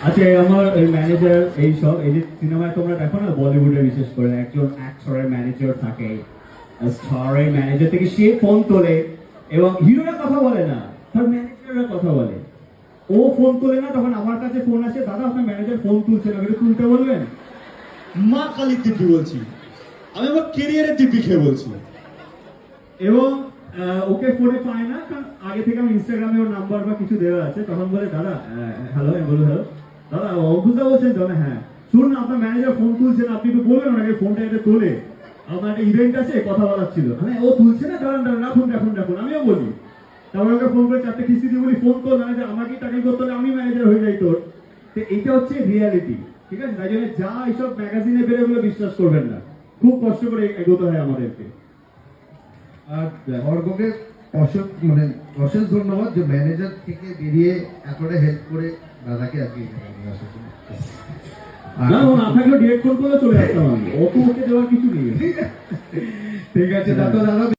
আচ্ছা আমার ম্যানেজার এই সব এই যে সিনেমায় তোমরা দেখো না বলিউডে বিশেষ করে একজন অ্যাক্টরের ম্যানেজার থাকে, স্টারের ম্যানেজার থেকে সে ফোন তোলে এবং হিরোরা কথা বলে না, তার ম্যানেজাররা কথা বলে। ও ফোন তোলে না, তখন আমার কাছে ফোন আসে, দাদা আপনার ম্যানেজার ফোন তুলছে না, এটা তুলতে বলবেন। মা কালীর দিব্যি বলছি, আমি আমার কেরিয়ারের দিব্যি খেয়ে বলছি। এবং ওকে ফোনে পায় না, কারণ আগে থেকে আমার ইনস্টাগ্রামে ওর নাম্বার বা কিছু দেওয়া আছে। তখন বলে দাদা হ্যালো, আমি বলি হ্যালো দাদা, অঙ্কুশদা বলছেন তো? হ্যাঁ শুনুন না, আপনার ম্যানেজার ফোন তুলছেন, আপনি একটু বলবেন ওনাকে ফোনটা এটা তোলে, আমার একটা ইভেন্ট আছে কথা বলার ছিল। মানে ও তুলছে না, দাঁড়ান দাঁড়ান, রাখুন রাখুন রাখুন, আমিও বলি। তারপর ওকে ফোন করে চারটে কিস্তি দিয়ে বলি ফোন তোল, ম্যানেজার আমাকেই টাকা করতে হলে আমি ম্যানেজার হয়ে যাই তোর। তো এইটা হচ্ছে রিয়ালিটি, ঠিক আছে? তাই জন্য যা এইসব ম্যাগাজিনে বেরোগুলো বিশ্বাস করবেন না, খুব কষ্ট করে এগোতে হয় আমাদেরকে। আর অর্ককে অশেষ ধন্যবাদ যে ম্যানেজার থেকে বেরিয়ে এতটা হেল্প করে দাদাকে আজকে এখানে নিয়ে আসার জন্য। না ও না থাকলে ডিরেক্ট ফোন করে চলে আসতাম আমি, অত ওকে দেওয়ার কিছু নেই। ঠিক আছে দাদা।